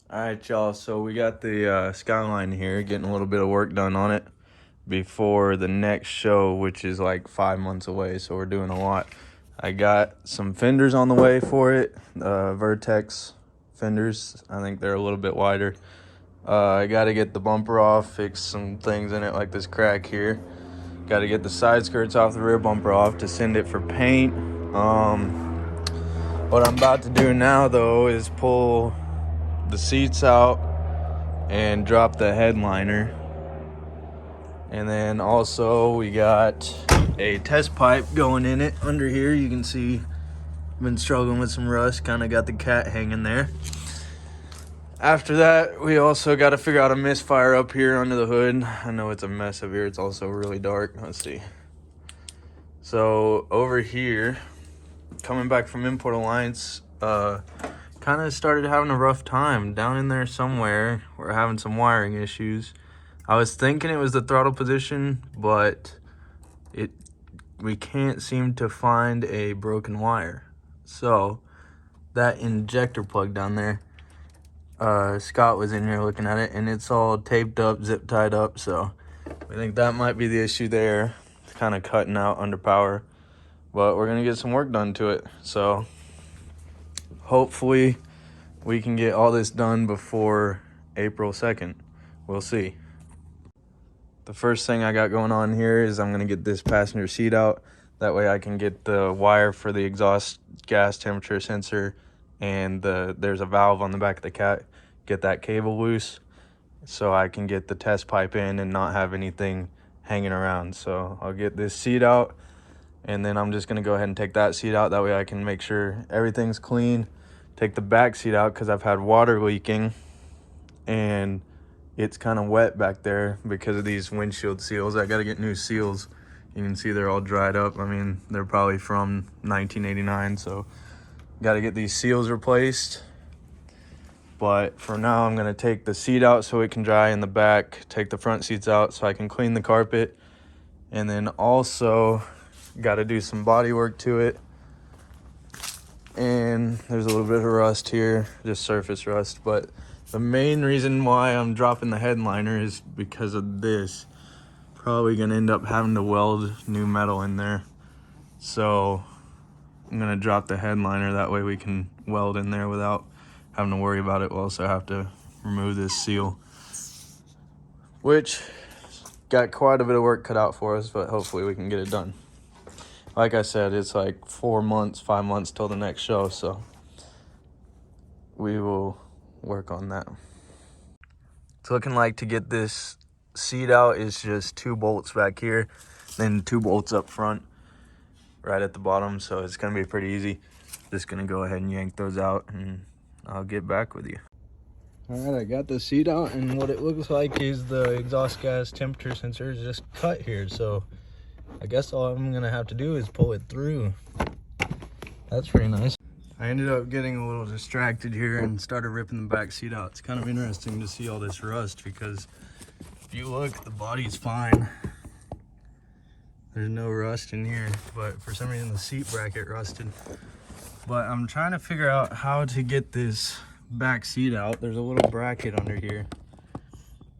All right, y'all. So we got the Skyline here, getting a little bit of work done on it before the next show, which is like 5 months away. So we're doing a lot. I got some fenders on the way for it, Vertex fenders. I think they're a little bit wider. I got to get the bumper off, fix some things in it like this crack here. Got to get the side skirts off the rear bumper off to send it for paint. What I'm about to do now, though, is pull the seats out and drop the headliner. And then also we got a test pipe going in it under here. You can see I've been struggling with some rust, kind of got the cat hanging there. After that, we also got to figure out a misfire up here under the hood. I know it's a mess up here. It's also really dark. Let's see. So over here, coming back from Import Alliance, kind of started having a rough time down in there somewhere. We're having some wiring issues. I was thinking it was the throttle position, but we can't seem to find a broken wire. So that injector plug down there, Scott was in here looking at it, and it's all taped up, zip tied up. So we think that might be the issue there. It's kind of cutting out under power, but we're gonna get some work done to it. So hopefully we can get all this done before April 2nd. We'll see. The first thing I got going on here is I'm going to get this passenger seat out. That way I can get the wire for the exhaust gas temperature sensor, and there's a valve on the back of the cat. Get that cable loose so I can get the test pipe in and not have anything hanging around. So I'll get this seat out, and then I'm just going to go ahead and take that seat out. That way I can make sure everything's clean. Take the back seat out because I've had water leaking, and it's kind of wet back there because of these windshield seals. I got to get new seals. You can see they're all dried up. I mean, they're probably from 1989, so got to get these seals replaced. But for now, I'm going to take the seat out so it can dry in the back, take the front seats out so I can clean the carpet, and then also got to do some body work to it. And there's a little bit of rust here, just surface rust, but the main reason why I'm dropping the headliner is because of this. Probably gonna end up having to weld new metal in there. So I'm gonna drop the headliner, that way we can weld in there without having to worry about it. We'll also have to remove this seal, which got quite a bit of work cut out for us, but hopefully we can get it done. Like I said, it's like 5 months till the next show, so we will work on that. It's looking like to get this seat out is just 2 bolts back here, then 2 bolts up front right at the bottom, so it's gonna be pretty easy. Just gonna go ahead and yank those out and I'll get back with you. All right, I got the seat out, and what it looks like is the exhaust gas temperature sensor is just cut here, so I guess all I'm gonna have to do is pull it through. That's pretty nice. I ended up getting a little distracted here and started ripping the back seat out. It's kind of interesting to see all this rust because if you look, the body's fine. There's no rust in here, but for some reason the seat bracket rusted. But I'm trying to figure out how to get this back seat out. There's a little bracket under here.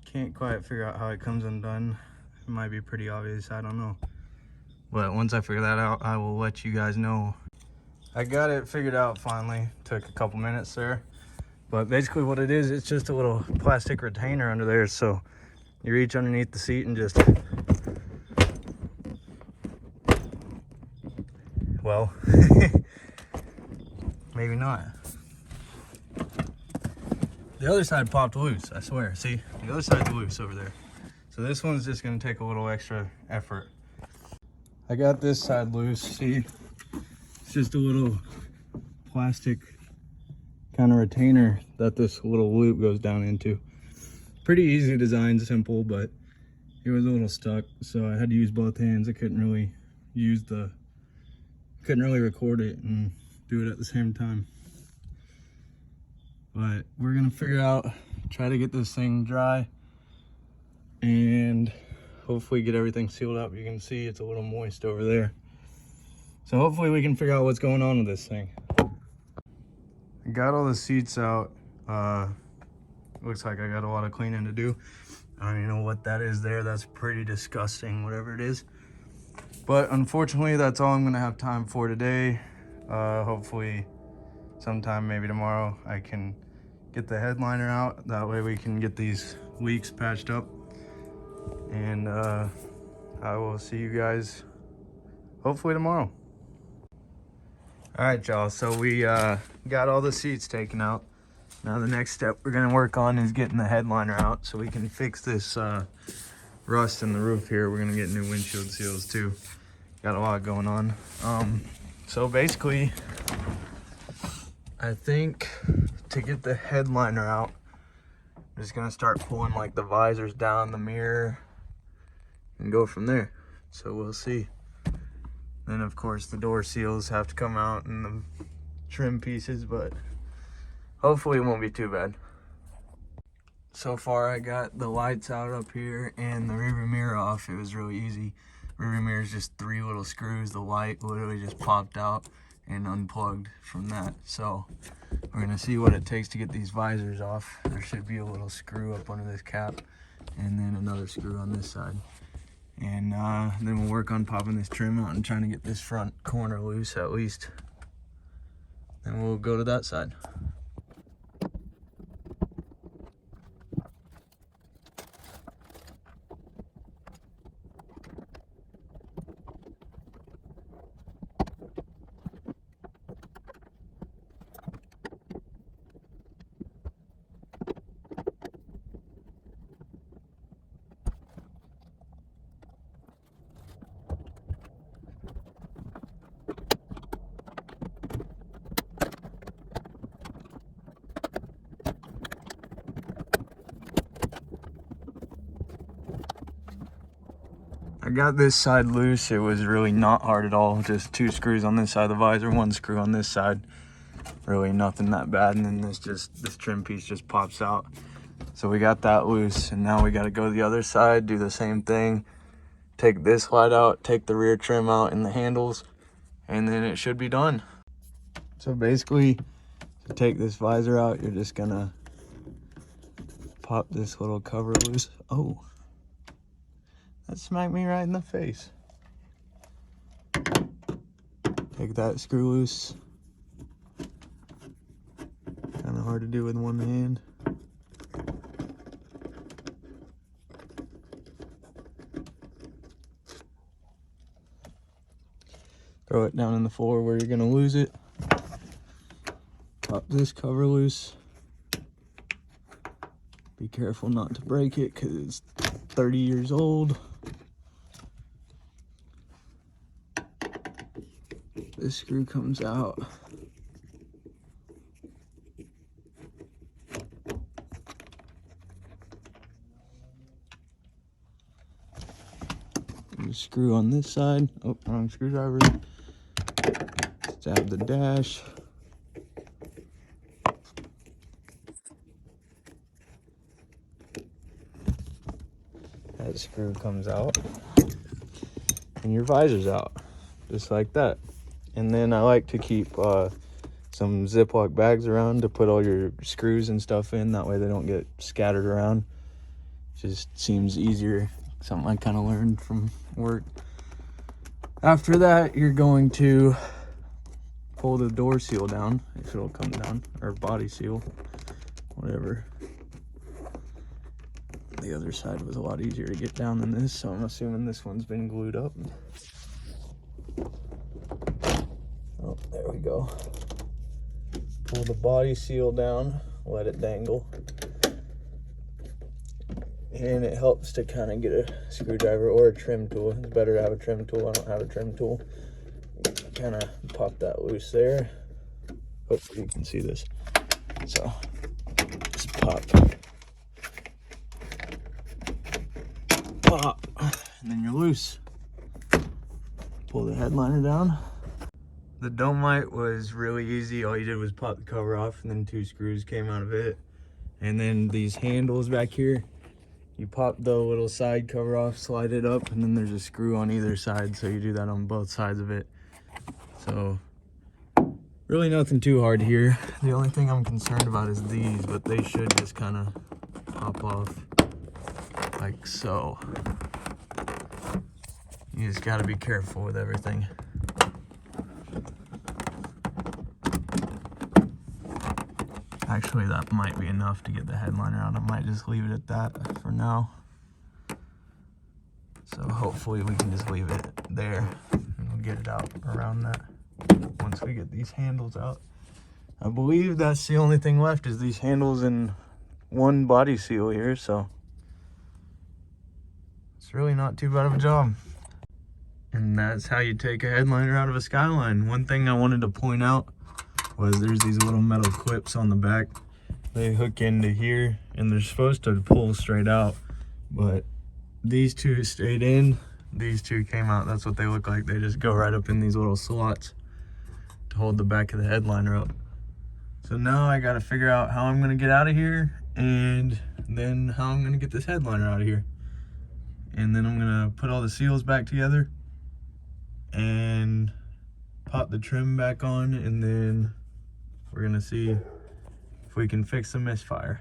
Can't quite figure out how it comes undone. It might be pretty obvious, I don't know. But once I figure that out, I will let you guys know. I got it figured out finally. Took a couple minutes there. But basically what it is, it's just a little plastic retainer under there. So you reach underneath the seat and just, well, maybe not. The other side popped loose, I swear. See, the other side's loose over there. So this one's just gonna take a little extra effort. I got this side loose, see? It's just a little plastic kind of retainer that this little loop goes down into. Pretty easy design, simple, but it was a little stuck, so I had to use both hands. I couldn't really record it and do it at the same time. But we're gonna figure out, try to get this thing dry and hopefully get everything sealed up. You can see it's a little moist over there. So hopefully we can figure out what's going on with this thing. I got all the seats out. looks like I got a lot of cleaning to do. I don't even know what that is there. That's pretty disgusting, whatever it is. But unfortunately, that's all I'm gonna have time for today. Hopefully sometime, maybe tomorrow, I can get the headliner out. That way we can get these leaks patched up. And I will see you guys hopefully tomorrow. All right, y'all, so we got all the seats taken out. Now the next step we're gonna work on is getting the headliner out so we can fix this rust in the roof here. We're gonna get new windshield seals too. Got a lot going on. So basically, I think to get the headliner out, I'm just gonna start pulling like the visors down, the mirror, and go from there. So we'll see. Then of course the door seals have to come out and the trim pieces, but hopefully it won't be too bad. So far I got the lights out up here and the rear mirror off. It was really easy. Rear mirror is just 3 little screws. The light literally just popped out and unplugged from that. So we're gonna see what it takes to get these visors off. There should be a little screw up under this cap and then another screw on this side. And then we'll work on popping this trim out and trying to get this front corner loose at least. Then we'll go to that side. I got this side loose. It was really not hard at all. Just 2 screws on this side of the visor, 1 screw on this side. Really nothing that bad. And then this trim piece just pops out. So we got that loose, and now we got to go to the other side, do the same thing. Take this light out, take the rear trim out and the handles, and then it should be done. So basically, to take this visor out, you're just gonna pop this little cover loose. Oh. That smacked me right in the face. Take that screw loose. Kind of hard to do with one hand. Throw it down on the floor where you're gonna lose it. Pop this cover loose. Be careful not to break it because it's 30 years old. This screw comes out. And the screw on this side. Oh, wrong screwdriver. Stab the dash. That screw comes out. And your visor's out. Just like that. And then I like to keep some Ziploc bags around to put all your screws and stuff in. That way they don't get scattered around. Just seems easier. Something I kind of learned from work. After that, you're going to pull the door seal down, if it'll come down, or body seal, whatever. The other side was a lot easier to get down than this, so I'm assuming this one's been glued up. Oh, there we go. Pull the body seal down, let it dangle. And it helps to kind of get a screwdriver or a trim tool. It's better to have a trim tool. I don't have a trim tool. Kind of pop that loose there. Hopefully you can see this. So, just pop. Pop. And then you're loose. Pull the headliner down. The dome light was really easy. All you did was pop the cover off and then 2 screws came out of it. And then these handles back here, you pop the little side cover off, slide it up, and then there's a screw on either side. So you do that on both sides of it. So Really nothing too hard here. The only thing I'm concerned about is these, but they should just kind of pop off like so. You just got to be careful with everything. Actually, that might be enough to get the headliner out. I might just leave it at that for now. So hopefully we can just leave it there and we'll get it out around that once we get these handles out. I believe that's the only thing left is these handles and one body seal here, so it's really not too bad of a job. And that's how you take a headliner out of a Skyline. One thing I wanted to point out was there's these little metal clips on the back. They hook into here and they're supposed to pull straight out, but these two stayed in, these two came out. That's what they look like. They just go right up in these little slots to hold the back of the headliner up. So now I gotta figure out how I'm gonna get out of here and then how I'm gonna get this headliner out of here. And then I'm gonna put all the seals back together and pop the trim back on, and then we're gonna see if we can fix the misfire.